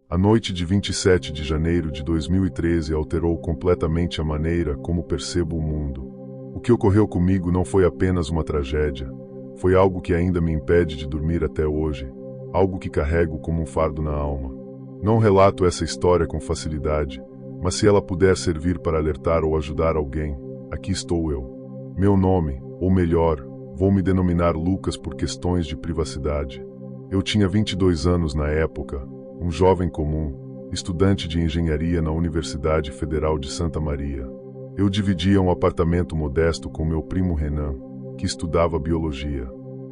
A noite de 27 de janeiro de 2013 alterou completamente a maneira como percebo o mundo. O que ocorreu comigo não foi apenas uma tragédia, foi algo que ainda me impede de dormir até hoje, algo que carrego como um fardo na alma. Não relato essa história com facilidade, mas se ela puder servir para alertar ou ajudar alguém, aqui estou eu. Meu nome, ou melhor, vou me denominar Lucas por questões de privacidade. Eu tinha 22 anos na época, um jovem comum, estudante de engenharia na Universidade Federal de Santa Maria. Eu dividia um apartamento modesto com meu primo Renan, que estudava biologia.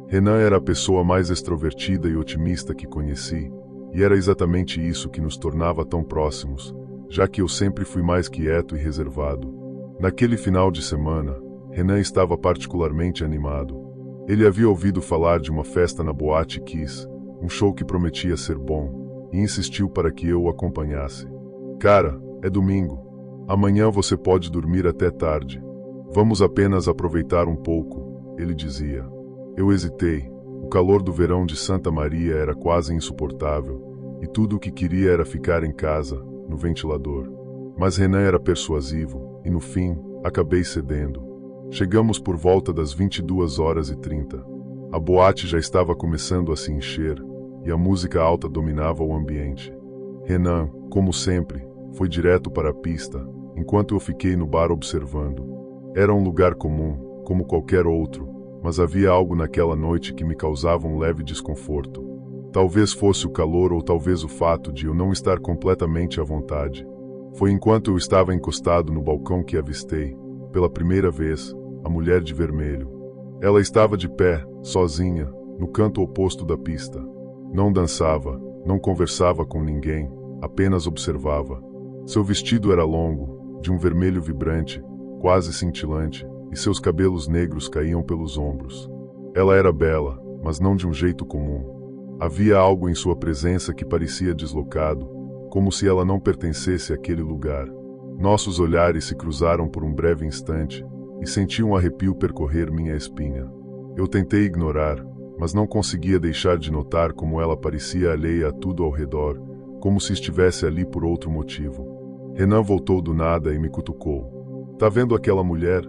Renan era a pessoa mais extrovertida e otimista que conheci, e era exatamente isso que nos tornava tão próximos, já que eu sempre fui mais quieto e reservado. Naquele final de semana, Renan estava particularmente animado. Ele havia ouvido falar de uma festa na Boate Kiss, um show que prometia ser bom, e insistiu para que eu o acompanhasse. Cara, é domingo. Amanhã você pode dormir até tarde. Vamos apenas aproveitar um pouco, ele dizia. Eu hesitei. O calor do verão de Santa Maria era quase insuportável, e tudo o que queria era ficar em casa, no ventilador. Mas Renan era persuasivo, e no fim, acabei cedendo. Chegamos por volta das 22h30. A boate já estava começando a se encher, e a música alta dominava o ambiente. Renan, como sempre, foi direto para a pista, enquanto eu fiquei no bar observando. Era um lugar comum, como qualquer outro, mas havia algo naquela noite que me causava um leve desconforto. Talvez fosse o calor ou talvez o fato de eu não estar completamente à vontade. Foi enquanto eu estava encostado no balcão que avistei, pela primeira vez, a mulher de vermelho. Ela estava de pé, sozinha, no canto oposto da pista. Não dançava, não conversava com ninguém, apenas observava. Seu vestido era longo, de um vermelho vibrante, quase cintilante, e seus cabelos negros caíam pelos ombros. Ela era bela, mas não de um jeito comum. Havia algo em sua presença que parecia deslocado, como se ela não pertencesse àquele lugar. Nossos olhares se cruzaram por um breve instante, e senti um arrepio percorrer minha espinha. Eu tentei ignorar, mas não conseguia deixar de notar como ela parecia alheia a tudo ao redor, como se estivesse ali por outro motivo. Renan voltou do nada e me cutucou. Tá vendo aquela mulher?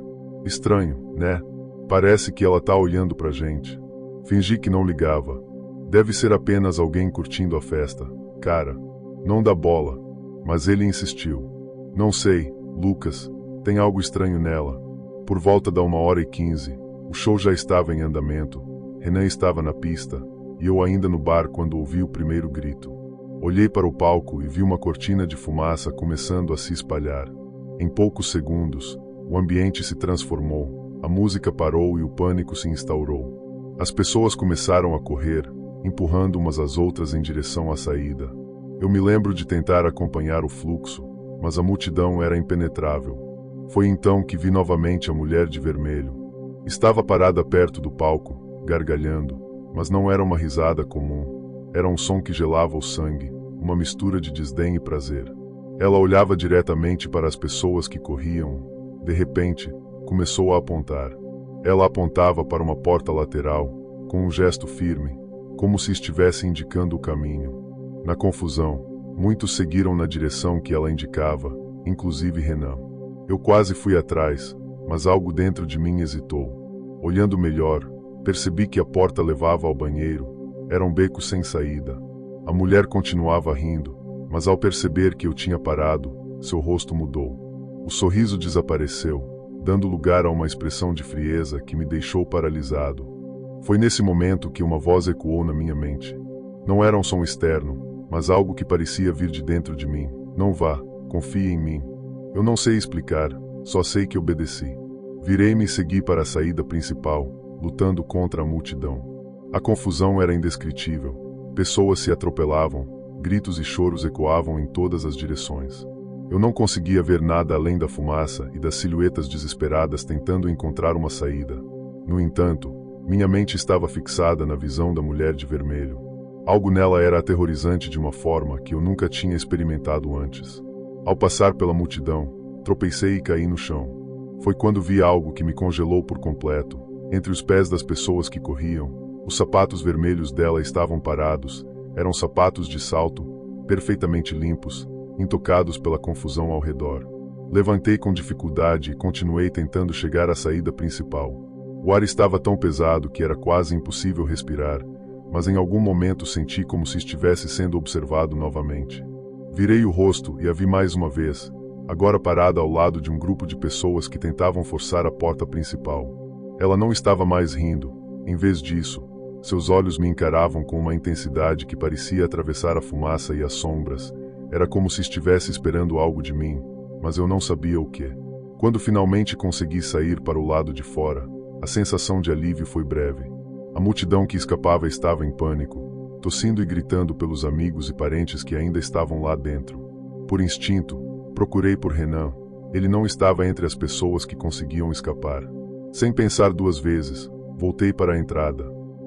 Estranho, né? Parece que ela tá olhando pra gente. Fingi que não ligava. Deve ser apenas alguém curtindo a festa. Cara, não dá bola. Mas ele insistiu. Não sei, Lucas, tem algo estranho nela. Por volta da 1h15, o show já estava em andamento. Renan estava na pista, e eu ainda no bar quando ouvi o primeiro grito. Olhei para o palco e vi uma cortina de fumaça começando a se espalhar. Em poucos segundos, o ambiente se transformou, a música parou e o pânico se instaurou. As pessoas começaram a correr, empurrando umas às outras em direção à saída. Eu me lembro de tentar acompanhar o fluxo, mas a multidão era impenetrável. Foi então que vi novamente a mulher de vermelho. Estava parada perto do palco, gargalhando, mas não era uma risada comum. Era um som que gelava o sangue, uma mistura de desdém e prazer. Ela olhava diretamente para as pessoas que corriam. De repente, começou a apontar. Ela apontava para uma porta lateral, com um gesto firme, como se estivesse indicando o caminho. Na confusão, muitos seguiram na direção que ela indicava, inclusive Renan. Eu quase fui atrás, mas algo dentro de mim hesitou. Olhando melhor, percebi que a porta levava ao banheiro. Era um beco sem saída. A mulher continuava rindo, mas ao perceber que eu tinha parado, seu rosto mudou. O sorriso desapareceu, dando lugar a uma expressão de frieza que me deixou paralisado. Foi nesse momento que uma voz ecoou na minha mente. Não era um som externo, mas algo que parecia vir de dentro de mim. Não vá, confie em mim. Eu não sei explicar, só sei que obedeci. Virei-me e segui para a saída principal, lutando contra a multidão. A confusão era indescritível. Pessoas se atropelavam, gritos e choros ecoavam em todas as direções. Eu não conseguia ver nada além da fumaça e das silhuetas desesperadas tentando encontrar uma saída. No entanto, minha mente estava fixada na visão da mulher de vermelho. Algo nela era aterrorizante de uma forma que eu nunca tinha experimentado antes. Ao passar pela multidão, tropecei e caí no chão. Foi quando vi algo que me congelou por completo. Entre os pés das pessoas que corriam, os sapatos vermelhos dela estavam parados. Eram sapatos de salto, perfeitamente limpos, intocados pela confusão ao redor. Levantei com dificuldade e continuei tentando chegar à saída principal. O ar estava tão pesado que era quase impossível respirar, mas em algum momento senti como se estivesse sendo observado novamente. Virei o rosto e a vi mais uma vez, agora parada ao lado de um grupo de pessoas que tentavam forçar a porta principal. Ela não estava mais rindo. Em vez disso, seus olhos me encaravam com uma intensidade que parecia atravessar a fumaça e as sombras. Era como se estivesse esperando algo de mim, mas eu não sabia o que. Quando finalmente consegui sair para o lado de fora, a sensação de alívio foi breve. A multidão que escapava estava em pânico, tossindo e gritando pelos amigos e parentes que ainda estavam lá dentro. Por instinto, procurei por Renan. Ele não estava entre as pessoas que conseguiam escapar. Sem pensar duas vezes, voltei para a entrada.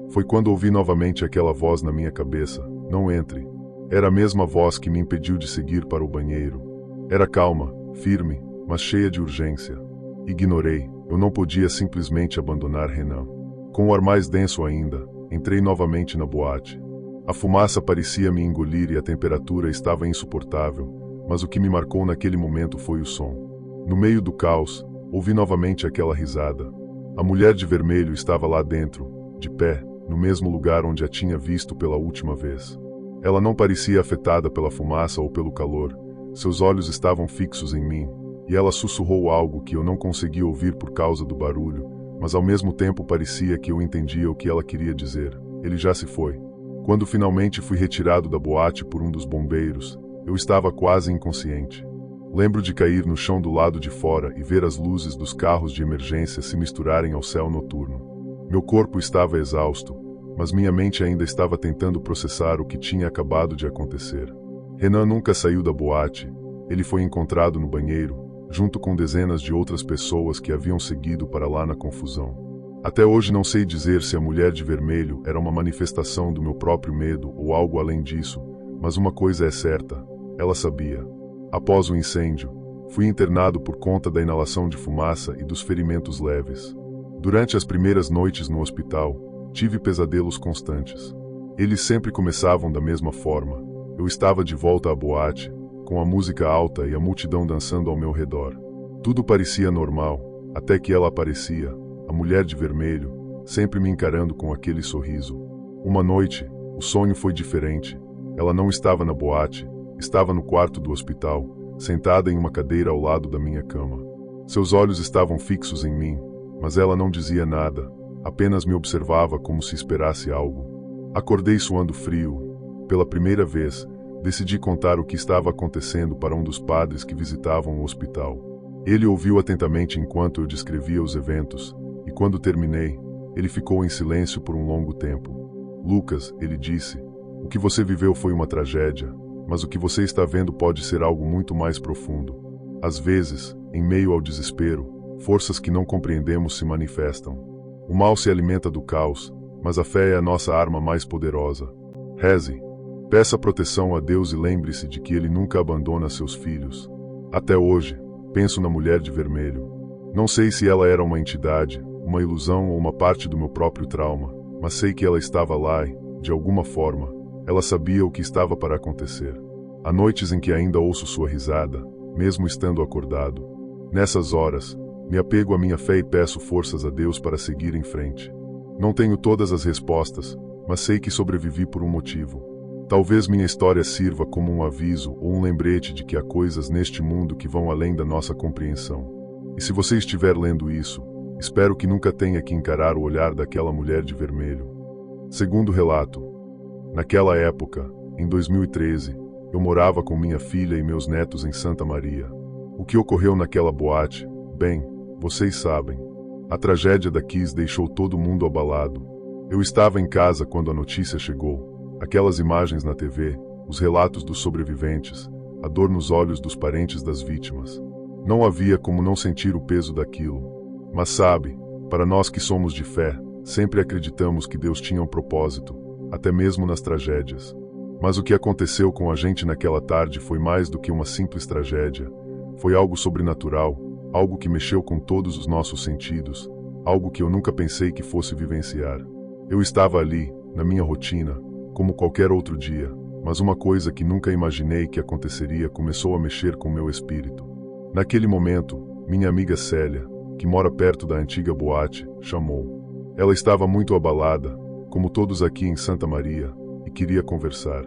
Foi quando ouvi novamente aquela voz na minha cabeça: não entre. Era a mesma voz que me impediu de seguir para o banheiro. Era calma, firme, mas cheia de urgência. Ignorei. Eu não podia simplesmente abandonar Renan. Com o ar mais denso ainda, entrei novamente na boate. A fumaça parecia me engolir e a temperatura estava insuportável, mas o que me marcou naquele momento foi o som. No meio do caos, ouvi novamente aquela risada. A mulher de vermelho estava lá dentro, de pé, no mesmo lugar onde a tinha visto pela última vez. Ela não parecia afetada pela fumaça ou pelo calor. Seus olhos estavam fixos em mim, e ela sussurrou algo que eu não conseguia ouvir por causa do barulho, mas ao mesmo tempo parecia que eu entendia o que ela queria dizer. Ele já se foi. Quando finalmente fui retirado da boate por um dos bombeiros, eu estava quase inconsciente. Lembro de cair no chão do lado de fora e ver as luzes dos carros de emergência se misturarem ao céu noturno. Meu corpo estava exausto, mas minha mente ainda estava tentando processar o que tinha acabado de acontecer. Renan nunca saiu da boate. Ele foi encontrado no banheiro, junto com dezenas de outras pessoas que haviam seguido para lá na confusão. Até hoje não sei dizer se a mulher de vermelho era uma manifestação do meu próprio medo ou algo além disso, mas uma coisa é certa: ela sabia. Após o incêndio, fui internado por conta da inalação de fumaça e dos ferimentos leves. Durante as primeiras noites no hospital, tive pesadelos constantes. Eles sempre começavam da mesma forma. Eu estava de volta à boate, com a música alta e a multidão dançando ao meu redor. Tudo parecia normal, até que ela aparecia, a mulher de vermelho, sempre me encarando com aquele sorriso. Uma noite, o sonho foi diferente. Ela não estava na boate, estava no quarto do hospital, sentada em uma cadeira ao lado da minha cama. Seus olhos estavam fixos em mim, mas ela não dizia nada, apenas me observava como se esperasse algo. Acordei suando frio. Pela primeira vez, decidi contar o que estava acontecendo para um dos padres que visitavam o hospital. Ele ouviu atentamente enquanto eu descrevia os eventos, e quando terminei, ele ficou em silêncio por um longo tempo. Lucas, ele disse, o que você viveu foi uma tragédia, mas o que você está vendo pode ser algo muito mais profundo. Às vezes, em meio ao desespero, forças que não compreendemos se manifestam. O mal se alimenta do caos, mas a fé é a nossa arma mais poderosa. Reze. Peça proteção a Deus e lembre-se de que Ele nunca abandona seus filhos. Até hoje, penso na mulher de vermelho. Não sei se ela era uma entidade, uma ilusão ou uma parte do meu próprio trauma, mas sei que ela estava lá e, de alguma forma, ela sabia o que estava para acontecer. Há noites em que ainda ouço sua risada, mesmo estando acordado. Nessas horas, me apego à minha fé e peço forças a Deus para seguir em frente. Não tenho todas as respostas, mas sei que sobrevivi por um motivo. Talvez minha história sirva como um aviso ou um lembrete de que há coisas neste mundo que vão além da nossa compreensão. E se você estiver lendo isso, espero que nunca tenha que encarar o olhar daquela mulher de vermelho. Segundo relato, naquela época, em 2013, eu morava com minha filha e meus netos em Santa Maria. O que ocorreu naquela boate, bem, vocês sabem. A tragédia da Kiss deixou todo mundo abalado. Eu estava em casa quando a notícia chegou. Aquelas imagens na TV, os relatos dos sobreviventes, a dor nos olhos dos parentes das vítimas. Não havia como não sentir o peso daquilo. Mas sabe, para nós que somos de fé, sempre acreditamos que Deus tinha um propósito, até mesmo nas tragédias. Mas o que aconteceu com a gente naquela tarde foi mais do que uma simples tragédia. Foi algo sobrenatural, algo que mexeu com todos os nossos sentidos, algo que eu nunca pensei que fosse vivenciar. Eu estava ali, na minha rotina, como qualquer outro dia, mas uma coisa que nunca imaginei que aconteceria começou a mexer com meu espírito. Naquele momento, minha amiga Célia, que mora perto da antiga boate, chamou. Ela estava muito abalada, como todos aqui em Santa Maria, e queria conversar.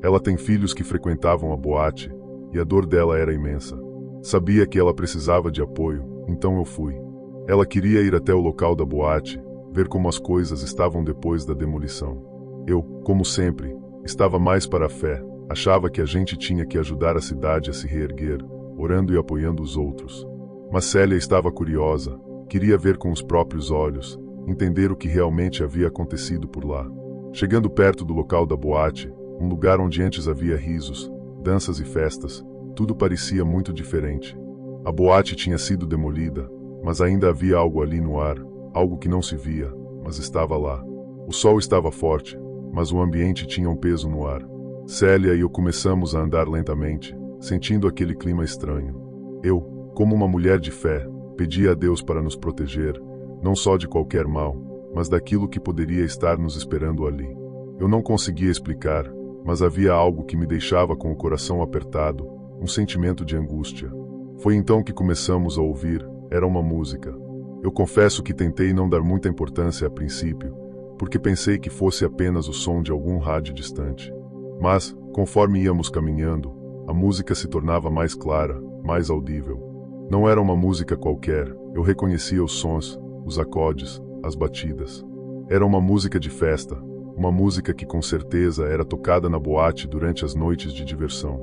Ela tem filhos que frequentavam a boate, e a dor dela era imensa. Sabia que ela precisava de apoio, então eu fui. Ela queria ir até o local da boate, ver como as coisas estavam depois da demolição. Eu, como sempre, estava mais para a fé, achava que a gente tinha que ajudar a cidade a se reerguer, orando e apoiando os outros. Mas Célia estava curiosa, queria ver com os próprios olhos, entender o que realmente havia acontecido por lá. Chegando perto do local da boate, um lugar onde antes havia risos, danças e festas, tudo parecia muito diferente. A boate tinha sido demolida, mas ainda havia algo ali no ar, algo que não se via, mas estava lá. O sol estava forte, mas o ambiente tinha um peso no ar. Célia e eu começamos a andar lentamente, sentindo aquele clima estranho. Eu, como uma mulher de fé, pedia a Deus para nos proteger, não só de qualquer mal, mas daquilo que poderia estar nos esperando ali. Eu não conseguia explicar, mas havia algo que me deixava com o coração apertado, um sentimento de angústia. Foi então que começamos a ouvir, era uma música. Eu confesso que tentei não dar muita importância a princípio, porque pensei que fosse apenas o som de algum rádio distante. Mas, conforme íamos caminhando, a música se tornava mais clara, mais audível. Não era uma música qualquer, eu reconhecia os sons, os acordes, as batidas. Era uma música de festa, uma música que com certeza era tocada na boate durante as noites de diversão.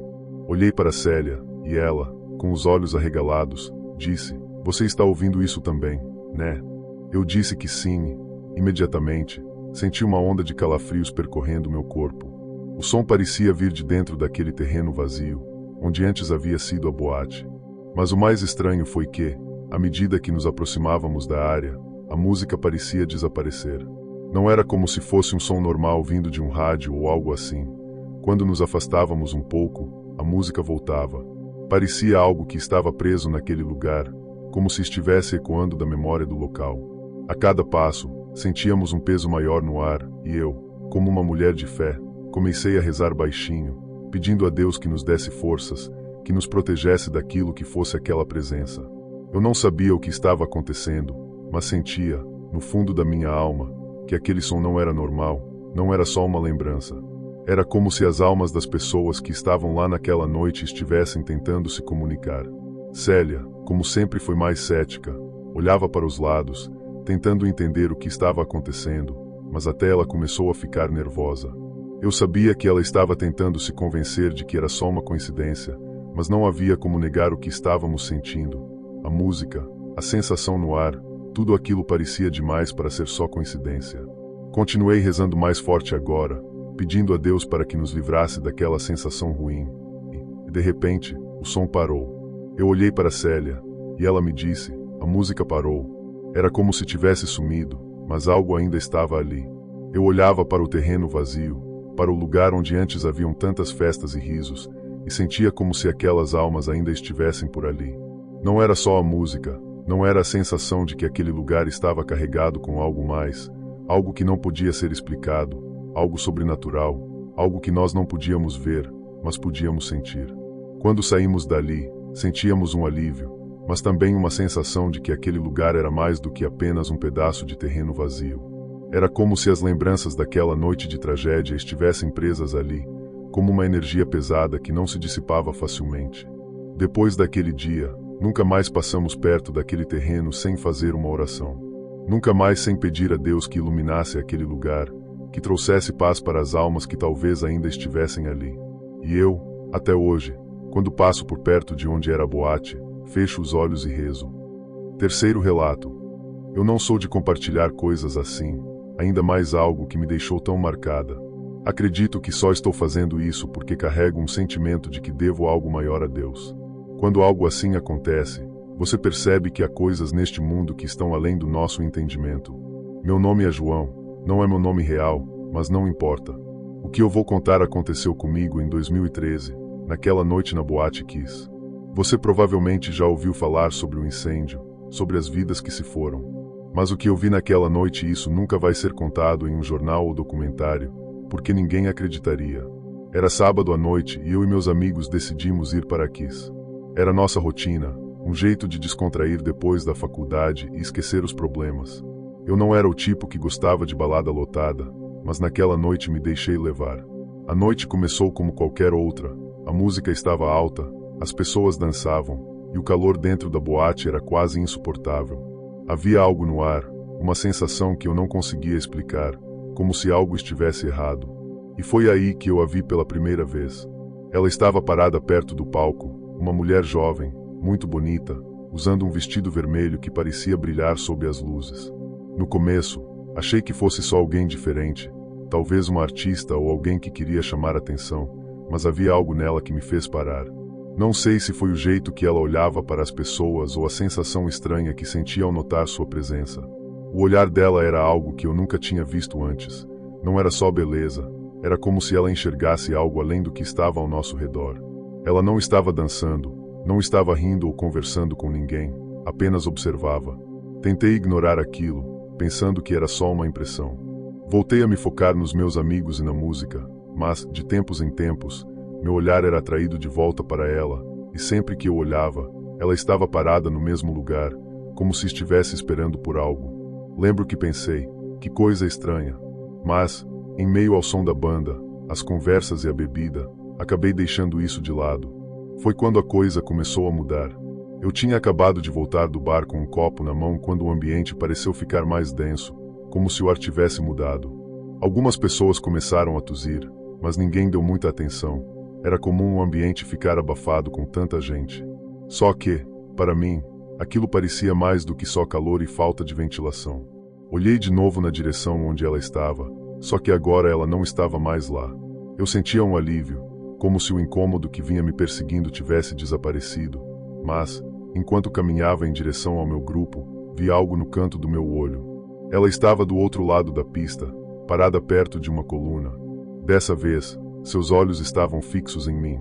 Olhei para Célia, e ela, com os olhos arregalados, disse: "Você está ouvindo isso também, né?" Eu disse que sim. Imediatamente, senti uma onda de calafrios percorrendo meu corpo. O som parecia vir de dentro daquele terreno vazio, onde antes havia sido a boate. Mas o mais estranho foi que, à medida que nos aproximávamos da área, a música parecia desaparecer. Não era como se fosse um som normal vindo de um rádio ou algo assim. Quando nos afastávamos um pouco, a música voltava. Parecia algo que estava preso naquele lugar, como se estivesse ecoando da memória do local. A cada passo, sentíamos um peso maior no ar, e eu, como uma mulher de fé, comecei a rezar baixinho, pedindo a Deus que nos desse forças, que nos protegesse daquilo que fosse aquela presença. Eu não sabia o que estava acontecendo, mas sentia, no fundo da minha alma, que aquele som não era normal, não era só uma lembrança. Era como se as almas das pessoas que estavam lá naquela noite estivessem tentando se comunicar. Célia, como sempre foi mais cética, olhava para os lados, tentando entender o que estava acontecendo, mas até ela começou a ficar nervosa. Eu sabia que ela estava tentando se convencer de que era só uma coincidência, mas não havia como negar o que estávamos sentindo. A música, a sensação no ar, tudo aquilo parecia demais para ser só coincidência. Continuei rezando mais forte agora, pedindo a Deus para que nos livrasse daquela sensação ruim. E, de repente, o som parou. Eu olhei para Célia, e ela me disse: "A música parou." Era como se tivesse sumido, mas algo ainda estava ali. Eu olhava para o terreno vazio, para o lugar onde antes haviam tantas festas e risos, e sentia como se aquelas almas ainda estivessem por ali. Não era só a música, não era a sensação de que aquele lugar estava carregado com algo mais, algo que não podia ser explicado, algo sobrenatural, algo que nós não podíamos ver, mas podíamos sentir. Quando saímos dali, sentíamos um alívio, mas também uma sensação de que aquele lugar era mais do que apenas um pedaço de terreno vazio. Era como se as lembranças daquela noite de tragédia estivessem presas ali, como uma energia pesada que não se dissipava facilmente. Depois daquele dia, nunca mais passamos perto daquele terreno sem fazer uma oração. Nunca mais sem pedir a Deus que iluminasse aquele lugar, que trouxesse paz para as almas que talvez ainda estivessem ali. E eu, até hoje, quando passo por perto de onde era a boate, fecho os olhos e rezo. Terceiro relato. Eu não sou de compartilhar coisas assim, ainda mais algo que me deixou tão marcada. Acredito que só estou fazendo isso porque carrego um sentimento de que devo algo maior a Deus. Quando algo assim acontece, você percebe que há coisas neste mundo que estão além do nosso entendimento. Meu nome é João, não é meu nome real, mas não importa. O que eu vou contar aconteceu comigo em 2013, naquela noite na Boate Kiss. Você provavelmente já ouviu falar sobre o incêndio, sobre as vidas que se foram. Mas o que eu vi naquela noite, isso nunca vai ser contado em um jornal ou documentário, porque ninguém acreditaria. Era sábado à noite e eu e meus amigos decidimos ir para Kiss. Era nossa rotina, um jeito de descontrair depois da faculdade e esquecer os problemas. Eu não era o tipo que gostava de balada lotada, mas naquela noite me deixei levar. A noite começou como qualquer outra, a música estava alta, as pessoas dançavam, e o calor dentro da boate era quase insuportável. Havia algo no ar, uma sensação que eu não conseguia explicar, como se algo estivesse errado. E foi aí que eu a vi pela primeira vez. Ela estava parada perto do palco, uma mulher jovem, muito bonita, usando um vestido vermelho que parecia brilhar sob as luzes. No começo, achei que fosse só alguém diferente, talvez uma artista ou alguém que queria chamar atenção, mas havia algo nela que me fez parar. Não sei se foi o jeito que ela olhava para as pessoas ou a sensação estranha que sentia ao notar sua presença. O olhar dela era algo que eu nunca tinha visto antes. Não era só beleza, era como se ela enxergasse algo além do que estava ao nosso redor. Ela não estava dançando, não estava rindo ou conversando com ninguém, apenas observava. Tentei ignorar aquilo, pensando que era só uma impressão. Voltei a me focar nos meus amigos e na música, mas, de tempos em tempos, meu olhar era atraído de volta para ela, e sempre que eu olhava, ela estava parada no mesmo lugar, como se estivesse esperando por algo. Lembro que pensei, que coisa estranha. Mas, em meio ao som da banda, as conversas e a bebida, acabei deixando isso de lado. Foi quando a coisa começou a mudar. Eu tinha acabado de voltar do bar com um copo na mão quando o ambiente pareceu ficar mais denso, como se o ar tivesse mudado. Algumas pessoas começaram a tossir, mas ninguém deu muita atenção. Era comum o ambiente ficar abafado com tanta gente. Só que, para mim, aquilo parecia mais do que só calor e falta de ventilação. Olhei de novo na direção onde ela estava, só que agora ela não estava mais lá. Eu sentia um alívio, como se o incômodo que vinha me perseguindo tivesse desaparecido, mas, enquanto caminhava em direção ao meu grupo, vi algo no canto do meu olho. Ela estava do outro lado da pista, parada perto de uma coluna. Dessa vez, seus olhos estavam fixos em mim.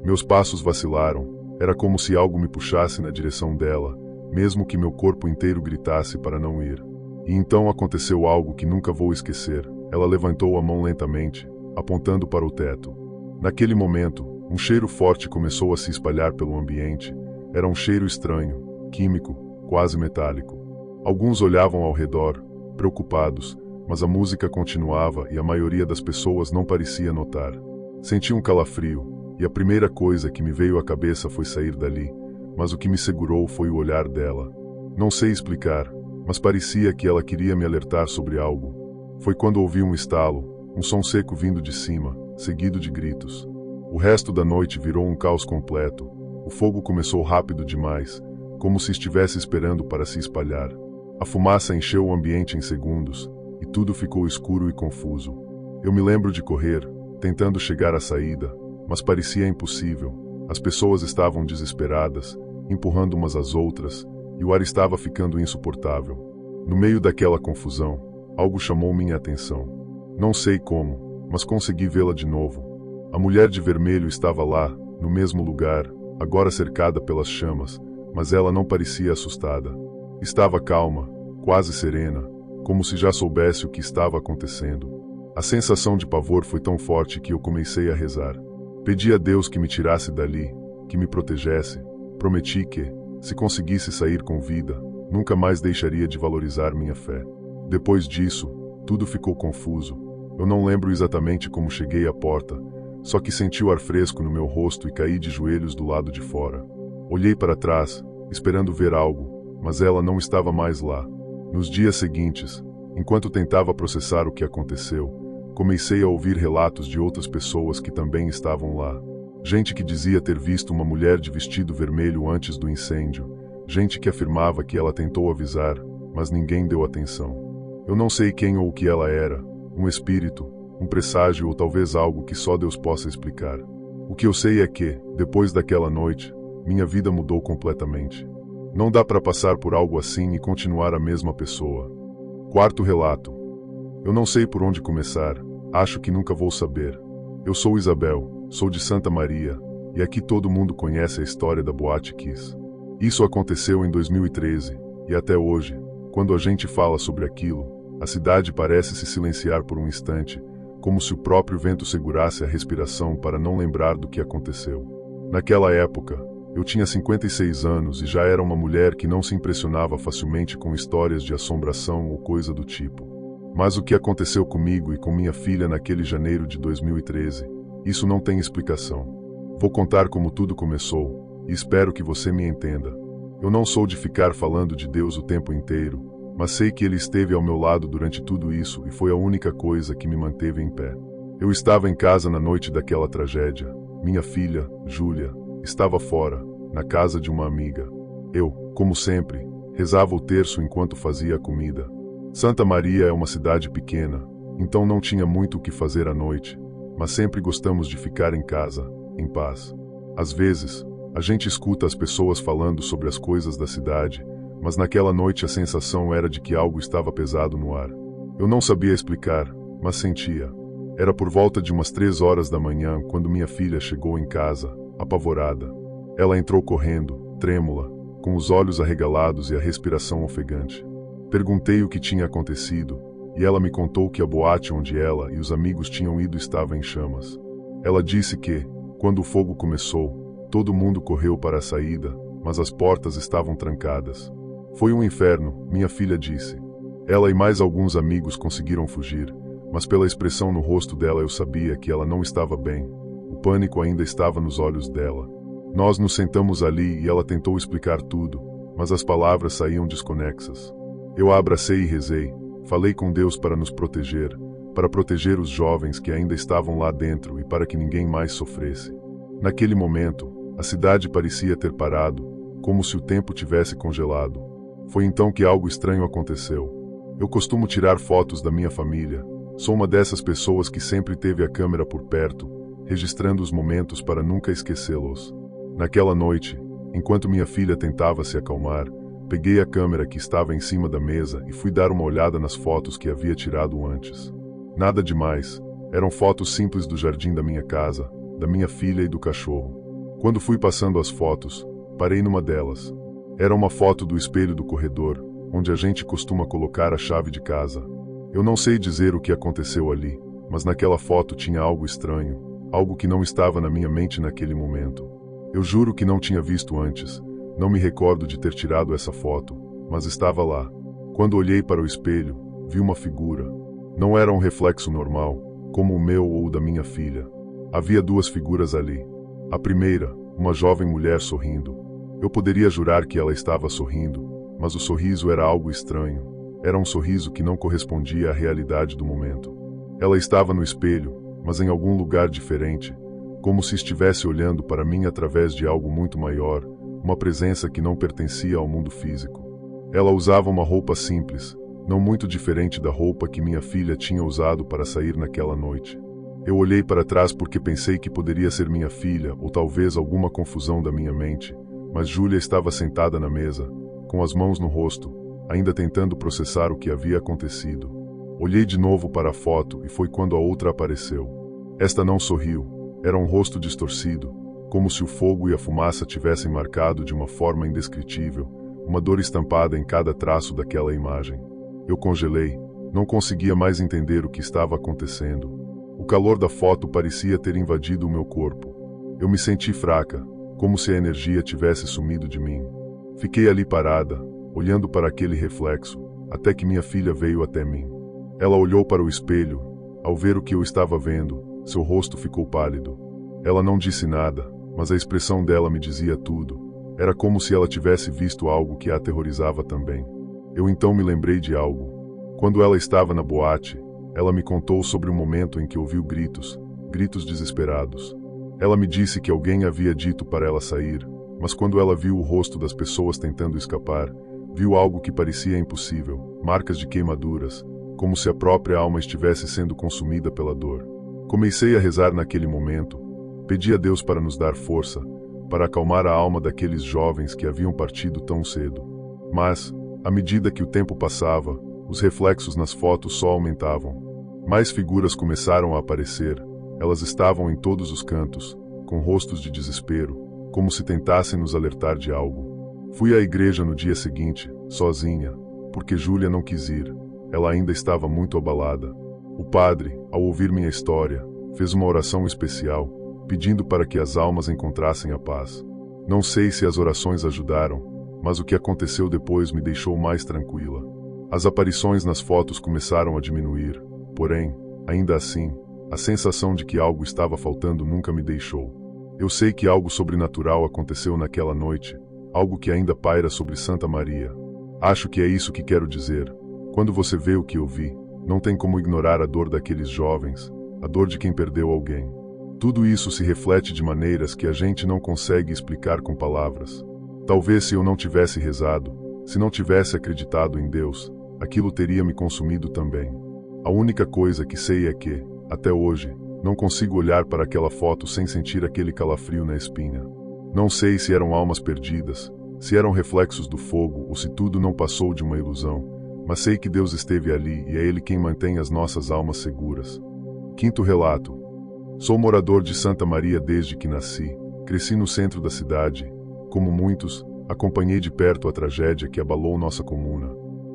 Meus passos vacilaram, era como se algo me puxasse na direção dela, mesmo que meu corpo inteiro gritasse para não ir. E então aconteceu algo que nunca vou esquecer. Ela levantou a mão lentamente, apontando para o teto. Naquele momento, um cheiro forte começou a se espalhar pelo ambiente. Era um cheiro estranho, químico, quase metálico. Alguns olhavam ao redor, preocupados, mas a música continuava e a maioria das pessoas não parecia notar. Senti um calafrio, e a primeira coisa que me veio à cabeça foi sair dali, mas o que me segurou foi o olhar dela. Não sei explicar, mas parecia que ela queria me alertar sobre algo. Foi quando ouvi um estalo, um som seco vindo de cima, seguido de gritos. O resto da noite virou um caos completo. O fogo começou rápido demais, como se estivesse esperando para se espalhar. A fumaça encheu o ambiente em segundos, e tudo ficou escuro e confuso. Eu me lembro de correr, tentando chegar à saída, mas parecia impossível. As pessoas estavam desesperadas, empurrando umas às outras, e o ar estava ficando insuportável. No meio daquela confusão, algo chamou minha atenção. Não sei como, mas consegui vê-la de novo. A mulher de vermelho estava lá, no mesmo lugar, agora cercada pelas chamas, mas ela não parecia assustada. Estava calma, quase serena, como se já soubesse o que estava acontecendo. A sensação de pavor foi tão forte que eu comecei a rezar. Pedi a Deus que me tirasse dali, que me protegesse. Prometi que, se conseguisse sair com vida, nunca mais deixaria de valorizar minha fé. Depois disso, tudo ficou confuso. Eu não lembro exatamente como cheguei à porta, só que senti o ar fresco no meu rosto e caí de joelhos do lado de fora. Olhei para trás, esperando ver algo, mas ela não estava mais lá. Nos dias seguintes, enquanto tentava processar o que aconteceu, comecei a ouvir relatos de outras pessoas que também estavam lá. Gente que dizia ter visto uma mulher de vestido vermelho antes do incêndio, gente que afirmava que ela tentou avisar, mas ninguém deu atenção. Eu não sei quem ou o que ela era, um espírito, um presságio ou talvez algo que só Deus possa explicar. O que eu sei é que, depois daquela noite, minha vida mudou completamente. Não dá para passar por algo assim e continuar a mesma pessoa. Quarto relato. Eu não sei por onde começar, acho que nunca vou saber. Eu sou Isabel, sou de Santa Maria, e aqui todo mundo conhece a história da Boate Kiss. Isso aconteceu em 2013, e até hoje, quando a gente fala sobre aquilo, a cidade parece se silenciar por um instante, como se o próprio vento segurasse a respiração para não lembrar do que aconteceu. Naquela época, eu tinha 56 anos e já era uma mulher que não se impressionava facilmente com histórias de assombração ou coisa do tipo. Mas o que aconteceu comigo e com minha filha naquele janeiro de 2013, isso não tem explicação. Vou contar como tudo começou, e espero que você me entenda. Eu não sou de ficar falando de Deus o tempo inteiro, mas sei que Ele esteve ao meu lado durante tudo isso e foi a única coisa que me manteve em pé. Eu estava em casa na noite daquela tragédia. Minha filha, Júlia, estava fora, na casa de uma amiga. Eu, como sempre, rezava o terço enquanto fazia a comida. Santa Maria é uma cidade pequena, então não tinha muito o que fazer à noite, mas sempre gostamos de ficar em casa, em paz. Às vezes, a gente escuta as pessoas falando sobre as coisas da cidade, mas naquela noite a sensação era de que algo estava pesado no ar. Eu não sabia explicar, mas sentia. Era por volta de umas 3 horas da manhã quando minha filha chegou em casa, apavorada. Ela entrou correndo, trêmula, com os olhos arregalados e a respiração ofegante. Perguntei o que tinha acontecido, e ela me contou que a boate onde ela e os amigos tinham ido estava em chamas. Ela disse que, quando o fogo começou, todo mundo correu para a saída, mas as portas estavam trancadas. Foi um inferno, minha filha disse. Ela e mais alguns amigos conseguiram fugir, mas pela expressão no rosto dela eu sabia que ela não estava bem. O pânico ainda estava nos olhos dela. Nós nos sentamos ali e ela tentou explicar tudo, mas as palavras saíam desconexas. Eu a abracei e rezei, falei com Deus para nos proteger, para proteger os jovens que ainda estavam lá dentro e para que ninguém mais sofresse. Naquele momento, a cidade parecia ter parado, como se o tempo tivesse congelado. Foi então que algo estranho aconteceu. Eu costumo tirar fotos da minha família. Sou uma dessas pessoas que sempre teve a câmera por perto, registrando os momentos para nunca esquecê-los. Naquela noite, enquanto minha filha tentava se acalmar, peguei a câmera que estava em cima da mesa e fui dar uma olhada nas fotos que havia tirado antes. Nada demais, eram fotos simples do jardim da minha casa, da minha filha e do cachorro. Quando fui passando as fotos, parei numa delas. Era uma foto do espelho do corredor, onde a gente costuma colocar a chave de casa. Eu não sei dizer o que aconteceu ali, mas naquela foto tinha algo estranho, algo que não estava na minha mente naquele momento. Eu juro que não tinha visto antes, não me recordo de ter tirado essa foto, mas estava lá. Quando olhei para o espelho, vi uma figura. Não era um reflexo normal, como o meu ou o da minha filha. Havia 2 figuras ali. A primeira, uma jovem mulher sorrindo. Eu poderia jurar que ela estava sorrindo, mas o sorriso era algo estranho. Era um sorriso que não correspondia à realidade do momento. Ela estava no espelho, mas em algum lugar diferente, como se estivesse olhando para mim através de algo muito maior, uma presença que não pertencia ao mundo físico. Ela usava uma roupa simples, não muito diferente da roupa que minha filha tinha usado para sair naquela noite. Eu olhei para trás porque pensei que poderia ser minha filha ou talvez alguma confusão da minha mente, mas Júlia estava sentada na mesa, com as mãos no rosto, ainda tentando processar o que havia acontecido. Olhei de novo para a foto e foi quando a outra apareceu. Esta não sorriu, era um rosto distorcido, como se o fogo e a fumaça tivessem marcado de uma forma indescritível, uma dor estampada em cada traço daquela imagem. Eu congelei, não conseguia mais entender o que estava acontecendo. O calor da foto parecia ter invadido o meu corpo. Eu me senti fraca, como se a energia tivesse sumido de mim. Fiquei ali parada, olhando para aquele reflexo, até que minha filha veio até mim. Ela olhou para o espelho. Ao ver o que eu estava vendo, seu rosto ficou pálido. Ela não disse nada, mas a expressão dela me dizia tudo. Era como se ela tivesse visto algo que a aterrorizava também. Eu então me lembrei de algo. Quando ela estava na boate, ela me contou sobre o momento em que ouviu gritos, gritos desesperados. Ela me disse que alguém havia dito para ela sair, mas quando ela viu o rosto das pessoas tentando escapar, viu algo que parecia impossível, marcas de queimaduras, como se a própria alma estivesse sendo consumida pela dor. Comecei a rezar naquele momento, pedi a Deus para nos dar força, para acalmar a alma daqueles jovens que haviam partido tão cedo. Mas, à medida que o tempo passava, os reflexos nas fotos só aumentavam. Mais figuras começaram a aparecer, elas estavam em todos os cantos, com rostos de desespero, como se tentassem nos alertar de algo. Fui à igreja no dia seguinte, sozinha, porque Júlia não quis ir, ela ainda estava muito abalada. O padre, ao ouvir minha história, fez uma oração especial, pedindo para que as almas encontrassem a paz. Não sei se as orações ajudaram, mas o que aconteceu depois me deixou mais tranquila. As aparições nas fotos começaram a diminuir, porém, ainda assim, a sensação de que algo estava faltando nunca me deixou. Eu sei que algo sobrenatural aconteceu naquela noite, algo que ainda paira sobre Santa Maria. Acho que é isso que quero dizer. Quando você vê o que eu vi, não tem como ignorar a dor daqueles jovens, a dor de quem perdeu alguém. Tudo isso se reflete de maneiras que a gente não consegue explicar com palavras. Talvez se eu não tivesse rezado, se não tivesse acreditado em Deus, aquilo teria me consumido também. A única coisa que sei é que, até hoje, não consigo olhar para aquela foto sem sentir aquele calafrio na espinha. Não sei se eram almas perdidas, se eram reflexos do fogo ou se tudo não passou de uma ilusão, mas sei que Deus esteve ali e é Ele quem mantém as nossas almas seguras. Quinto relato. Sou morador de Santa Maria desde que nasci, cresci no centro da cidade. Como muitos, acompanhei de perto a tragédia que abalou nossa comuna.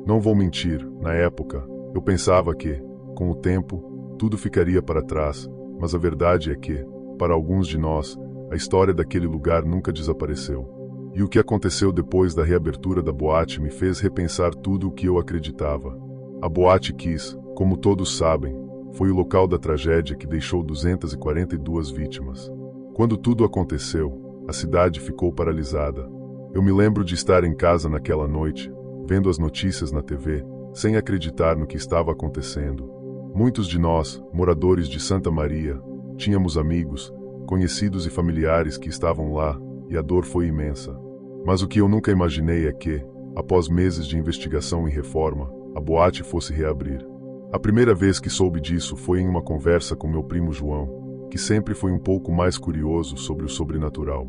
Não vou mentir, na época, eu pensava que, com o tempo, tudo ficaria para trás, mas a verdade é que, para alguns de nós, a história daquele lugar nunca desapareceu. E o que aconteceu depois da reabertura da boate me fez repensar tudo o que eu acreditava. A Boate Kiss, como todos sabem, foi o local da tragédia que deixou 242 vítimas. Quando tudo aconteceu, a cidade ficou paralisada. Eu me lembro de estar em casa naquela noite, vendo as notícias na TV, sem acreditar no que estava acontecendo. Muitos de nós, moradores de Santa Maria, tínhamos amigos, conhecidos e familiares que estavam lá, e a dor foi imensa. Mas o que eu nunca imaginei é que, após meses de investigação e reforma, a boate fosse reabrir. A primeira vez que soube disso foi em uma conversa com meu primo João, que sempre foi um pouco mais curioso sobre o sobrenatural.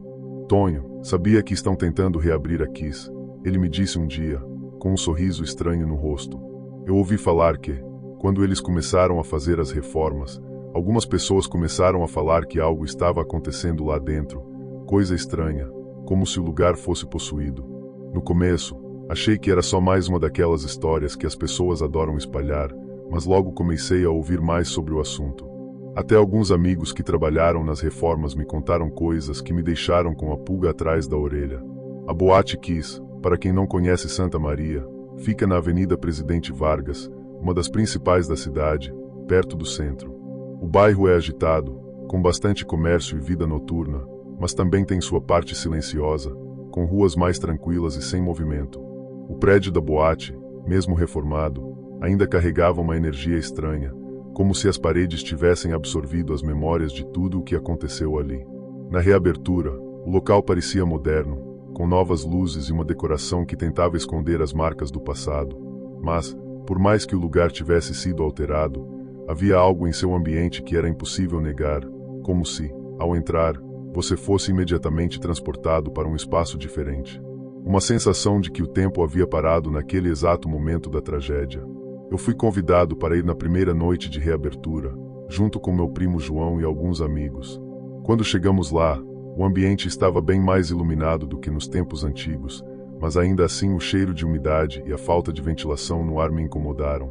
Tonho, sabia que estão tentando reabrir a Kiss, ele me disse um dia, com um sorriso estranho no rosto. Eu ouvi falar que, quando eles começaram a fazer as reformas, algumas pessoas começaram a falar que algo estava acontecendo lá dentro, coisa estranha, como se o lugar fosse possuído. No começo, achei que era só mais uma daquelas histórias que as pessoas adoram espalhar, mas logo comecei a ouvir mais sobre o assunto. Até alguns amigos que trabalharam nas reformas me contaram coisas que me deixaram com a pulga atrás da orelha. A Boate Kiss, para quem não conhece Santa Maria, fica na Avenida Presidente Vargas, uma das principais da cidade, perto do centro. O bairro é agitado, com bastante comércio e vida noturna, mas também tem sua parte silenciosa, com ruas mais tranquilas e sem movimento. O prédio da boate, mesmo reformado, ainda carregava uma energia estranha, como se as paredes tivessem absorvido as memórias de tudo o que aconteceu ali. Na reabertura, o local parecia moderno, com novas luzes e uma decoração que tentava esconder as marcas do passado. Mas, por mais que o lugar tivesse sido alterado, havia algo em seu ambiente que era impossível negar, como se, ao entrar, você fosse imediatamente transportado para um espaço diferente. Uma sensação de que o tempo havia parado naquele exato momento da tragédia. Eu fui convidado para ir na primeira noite de reabertura, junto com meu primo João e alguns amigos. Quando chegamos lá, o ambiente estava bem mais iluminado do que nos tempos antigos, mas ainda assim o cheiro de umidade e a falta de ventilação no ar me incomodaram.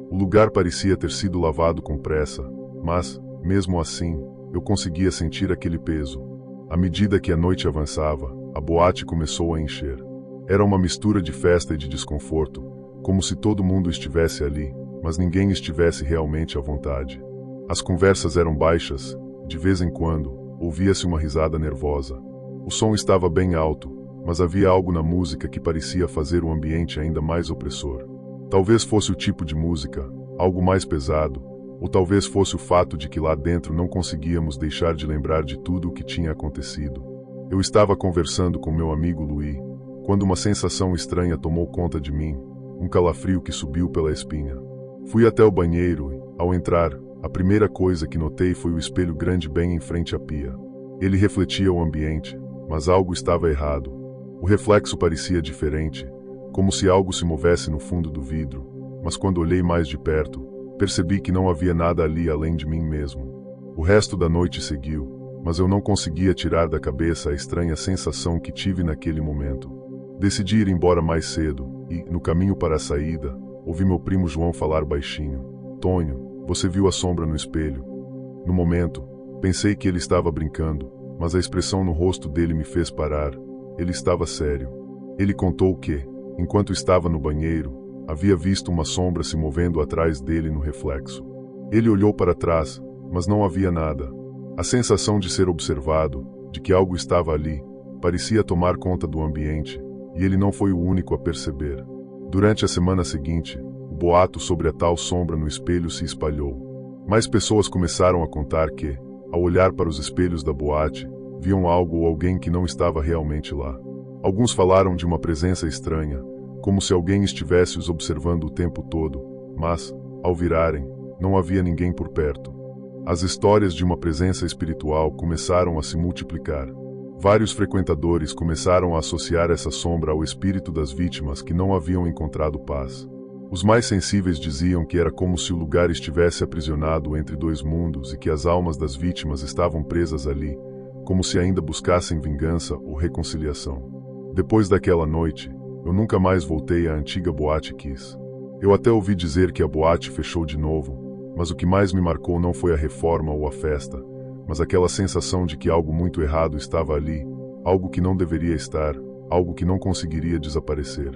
O lugar parecia ter sido lavado com pressa, mas, mesmo assim, eu conseguia sentir aquele peso. À medida que a noite avançava, a boate começou a encher. Era uma mistura de festa e de desconforto, como se todo mundo estivesse ali, mas ninguém estivesse realmente à vontade. As conversas eram baixas, de vez em quando, ouvia-se uma risada nervosa. O som estava bem alto, mas havia algo na música que parecia fazer o ambiente ainda mais opressor. Talvez fosse o tipo de música, algo mais pesado, ou talvez fosse o fato de que lá dentro não conseguíamos deixar de lembrar de tudo o que tinha acontecido. Eu estava conversando com meu amigo Luí, quando uma sensação estranha tomou conta de mim, um calafrio que subiu pela espinha. Fui até o banheiro e, ao entrar, a primeira coisa que notei foi o espelho grande bem em frente à pia. Ele refletia o ambiente, mas algo estava errado. O reflexo parecia diferente, como se algo se movesse no fundo do vidro, mas quando olhei mais de perto, percebi que não havia nada ali além de mim mesmo. O resto da noite seguiu, mas eu não conseguia tirar da cabeça a estranha sensação que tive naquele momento. Decidi ir embora mais cedo e, no caminho para a saída, ouvi meu primo João falar baixinho: "Tonho, Você viu a sombra no espelho. No momento, pensei que ele estava brincando, mas a expressão no rosto dele me fez parar. Ele estava sério. Ele contou que, enquanto estava no banheiro, havia visto uma sombra se movendo atrás dele no reflexo. Ele olhou para trás, mas não havia nada. A sensação de ser observado, de que algo estava ali, parecia tomar conta do ambiente, e ele não foi o único a perceber. Durante a semana seguinte, o boato sobre a tal sombra no espelho se espalhou. Mais pessoas começaram a contar que, ao olhar para os espelhos da boate, viam algo ou alguém que não estava realmente lá. Alguns falaram de uma presença estranha, como se alguém estivesse os observando o tempo todo, mas, ao virarem, não havia ninguém por perto. As histórias de uma presença espiritual começaram a se multiplicar. Vários frequentadores começaram a associar essa sombra ao espírito das vítimas que não haviam encontrado paz. Os mais sensíveis diziam que era como se o lugar estivesse aprisionado entre dois mundos e que as almas das vítimas estavam presas ali, como se ainda buscassem vingança ou reconciliação. Depois daquela noite, eu nunca mais voltei à antiga Boate Kiss. Eu até ouvi dizer que a boate fechou de novo, mas o que mais me marcou não foi a reforma ou a festa, mas aquela sensação de que algo muito errado estava ali, algo que não deveria estar, algo que não conseguiria desaparecer.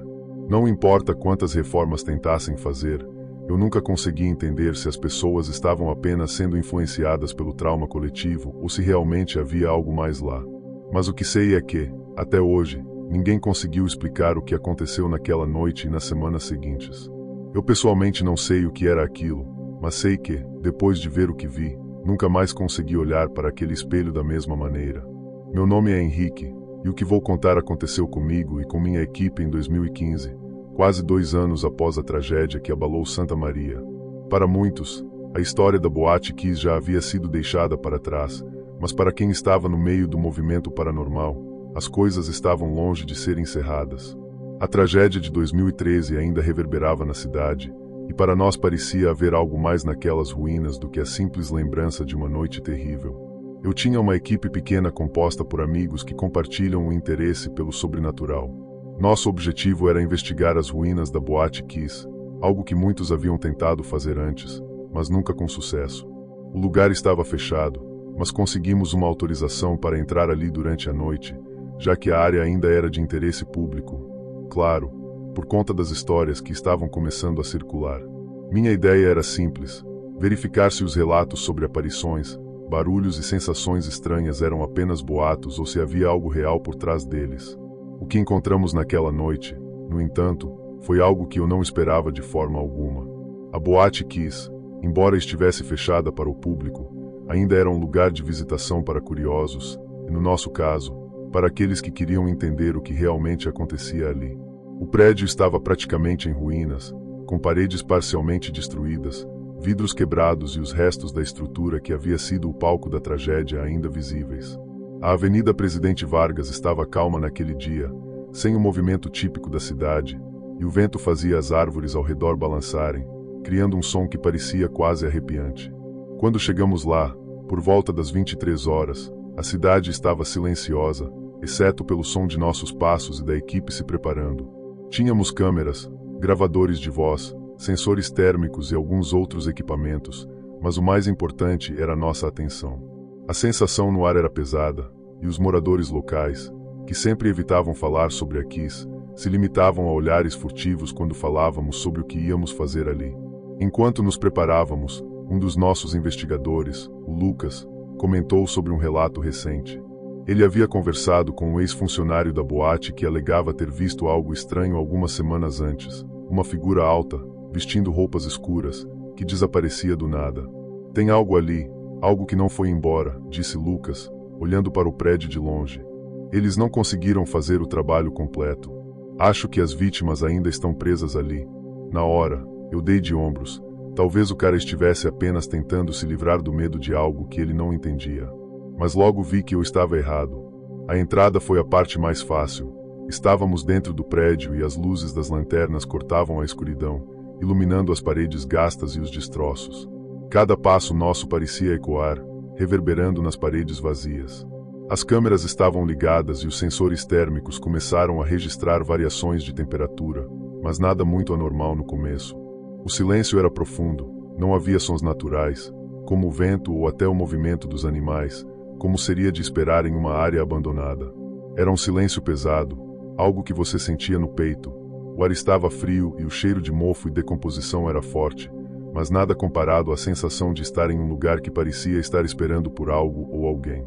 Não importa quantas reformas tentassem fazer, eu nunca consegui entender se as pessoas estavam apenas sendo influenciadas pelo trauma coletivo ou se realmente havia algo mais lá. Mas o que sei é que, até hoje, ninguém conseguiu explicar o que aconteceu naquela noite e nas semanas seguintes. Eu pessoalmente não sei o que era aquilo, mas sei que, depois de ver o que vi, nunca mais consegui olhar para aquele espelho da mesma maneira. Meu nome é Henrique, e o que vou contar aconteceu comigo e com minha equipe em 2015, quase 2 anos após a tragédia que abalou Santa Maria. Para muitos, a história da Boate Kiss já havia sido deixada para trás, mas para quem estava no meio do movimento paranormal, as coisas estavam longe de serem encerradas. A tragédia de 2013 ainda reverberava na cidade, e para nós parecia haver algo mais naquelas ruínas do que a simples lembrança de uma noite terrível. Eu tinha uma equipe pequena composta por amigos que compartilham o interesse pelo sobrenatural. Nosso objetivo era investigar as ruínas da Boate Kiss, algo que muitos haviam tentado fazer antes, mas nunca com sucesso. O lugar estava fechado, mas conseguimos uma autorização para entrar ali durante a noite, já que a área ainda era de interesse público. Claro, por conta das histórias que estavam começando a circular. Minha ideia era simples: verificar se os relatos sobre aparições, barulhos e sensações estranhas eram apenas boatos ou se havia algo real por trás deles. O que encontramos naquela noite, no entanto, foi algo que eu não esperava de forma alguma. A Boate Kiss, embora estivesse fechada para o público, ainda era um lugar de visitação para curiosos, e no nosso caso, para aqueles que queriam entender o que realmente acontecia ali. O prédio estava praticamente em ruínas, com paredes parcialmente destruídas, vidros quebrados e os restos da estrutura que havia sido o palco da tragédia ainda visíveis. A Avenida Presidente Vargas estava calma naquele dia, sem o movimento típico da cidade, e o vento fazia as árvores ao redor balançarem, criando um som que parecia quase arrepiante. Quando chegamos lá, por volta das 23 horas, a cidade estava silenciosa, exceto pelo som de nossos passos e da equipe se preparando. Tínhamos câmeras, gravadores de voz, sensores térmicos e alguns outros equipamentos, mas o mais importante era a nossa atenção. A sensação no ar era pesada, e os moradores locais, que sempre evitavam falar sobre a Kiss, se limitavam a olhares furtivos quando falávamos sobre o que íamos fazer ali. Enquanto nos preparávamos, um dos nossos investigadores, o Lucas, comentou sobre um relato recente. Ele havia conversado com um ex-funcionário da boate que alegava ter visto algo estranho algumas semanas antes, uma figura alta, vestindo roupas escuras, que desaparecia do nada. Tem algo ali, algo que não foi embora, disse Lucas, olhando para o prédio de longe. Eles não conseguiram fazer o trabalho completo. Acho que as vítimas ainda estão presas ali. Na hora, eu dei de ombros. Talvez o cara estivesse apenas tentando se livrar do medo de algo que ele não entendia. Mas logo vi que eu estava errado. A entrada foi a parte mais fácil. Estávamos dentro do prédio e as luzes das lanternas cortavam a escuridão, iluminando as paredes gastas e os destroços. Cada passo nosso parecia ecoar, reverberando nas paredes vazias. As câmeras estavam ligadas e os sensores térmicos começaram a registrar variações de temperatura, mas nada muito anormal no começo. O silêncio era profundo, Não havia sons naturais, como o vento ou até o movimento dos animais, como seria de esperar em uma área abandonada. Era um silêncio pesado, algo que você sentia no peito. O ar estava frio e o cheiro de mofo e decomposição era forte, mas nada comparado à sensação de estar em um lugar que parecia estar esperando por algo ou alguém.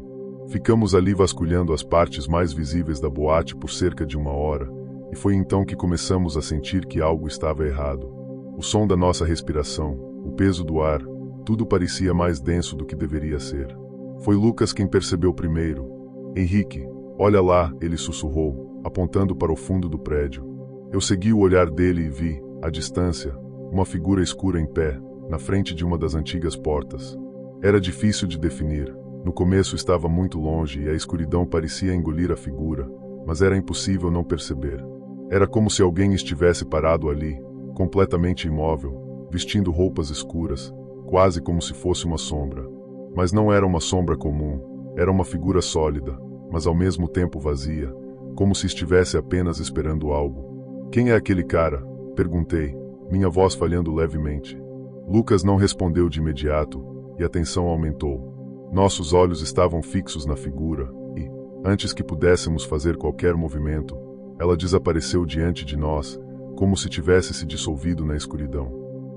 Ficamos ali vasculhando as partes mais visíveis da boate por cerca de 1 hora, e foi então que começamos a sentir que algo estava errado. O som da nossa respiração, o peso do ar, tudo parecia mais denso do que deveria ser. Foi Lucas quem percebeu primeiro. Henrique, olha lá, ele sussurrou, apontando para o fundo do prédio. Eu segui o olhar dele e vi, à distância, uma figura escura em pé, na frente de uma das antigas portas. Era difícil de definir. No começo estava muito longe e a escuridão parecia engolir a figura, mas era impossível não perceber. Era como se alguém estivesse parado ali, completamente imóvel, vestindo roupas escuras, quase como se fosse uma sombra. Mas não era uma sombra comum, era uma figura sólida, mas ao mesmo tempo vazia, como se estivesse apenas esperando algo. Quem é aquele cara? Perguntei, minha voz falhando levemente. Lucas não respondeu de imediato, e a tensão aumentou. Nossos olhos estavam fixos na figura, e, antes que pudéssemos fazer qualquer movimento, ela desapareceu diante de nós, como se tivesse se dissolvido na escuridão.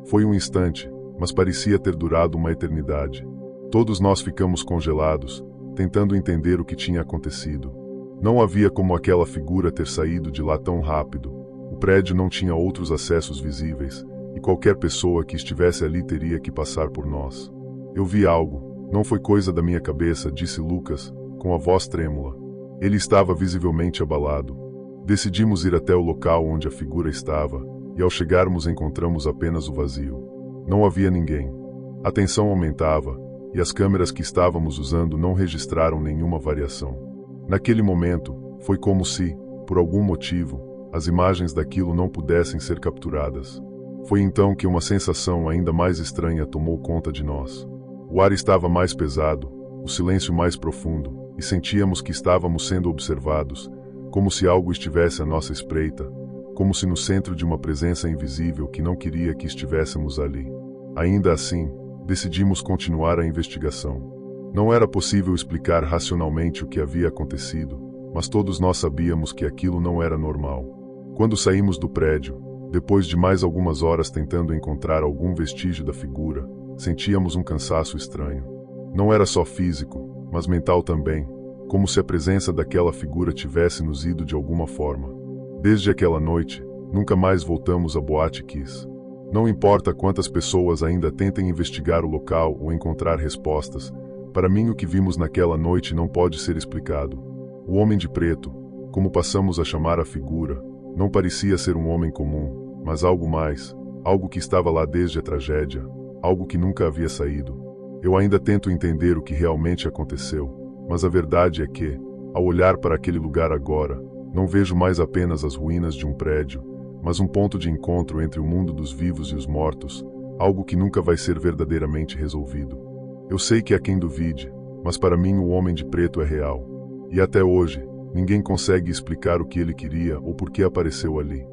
Foi um instante, mas parecia ter durado uma eternidade. Todos nós ficamos congelados, tentando entender o que tinha acontecido. Não havia como aquela figura ter saído de lá tão rápido. O prédio não tinha outros acessos visíveis, e qualquer pessoa que estivesse ali teria que passar por nós. Eu vi algo. Não foi coisa da minha cabeça, disse Lucas, com a voz trêmula. Ele estava visivelmente abalado. Decidimos ir até o local onde a figura estava, e ao chegarmos encontramos apenas o vazio. Não havia ninguém. A tensão aumentava, e as câmeras que estávamos usando não registraram nenhuma variação. Naquele momento, foi como se, por algum motivo, as imagens daquilo não pudessem ser capturadas. Foi então que uma sensação ainda mais estranha tomou conta de nós. O ar estava mais pesado, o silêncio mais profundo, e sentíamos que estávamos sendo observados, como se algo estivesse à nossa espreita, como se no centro de uma presença invisível que não queria que estivéssemos ali. Ainda assim, decidimos continuar a investigação. Não era possível explicar racionalmente o que havia acontecido, mas todos nós sabíamos que aquilo não era normal. Quando saímos do prédio, depois de mais algumas horas tentando encontrar algum vestígio da figura, sentíamos um cansaço estranho. Não era só físico, mas mental também, como se a presença daquela figura tivesse nos ido de alguma forma. Desde aquela noite, nunca mais voltamos à Boate Kiss. Não importa quantas pessoas ainda tentem investigar o local ou encontrar respostas, para mim o que vimos naquela noite não pode ser explicado. O homem de preto, como passamos a chamar a figura, não parecia ser um homem comum, mas algo mais, algo que estava lá desde a tragédia, algo que nunca havia saído. Eu ainda tento entender o que realmente aconteceu, mas a verdade é que, ao olhar para aquele lugar agora, não vejo mais apenas as ruínas de um prédio, mas um ponto de encontro entre o mundo dos vivos e os mortos, algo que nunca vai ser verdadeiramente resolvido. Eu sei que há quem duvide, mas para mim o homem de preto é real. E até hoje, ninguém consegue explicar o que ele queria ou por que apareceu ali.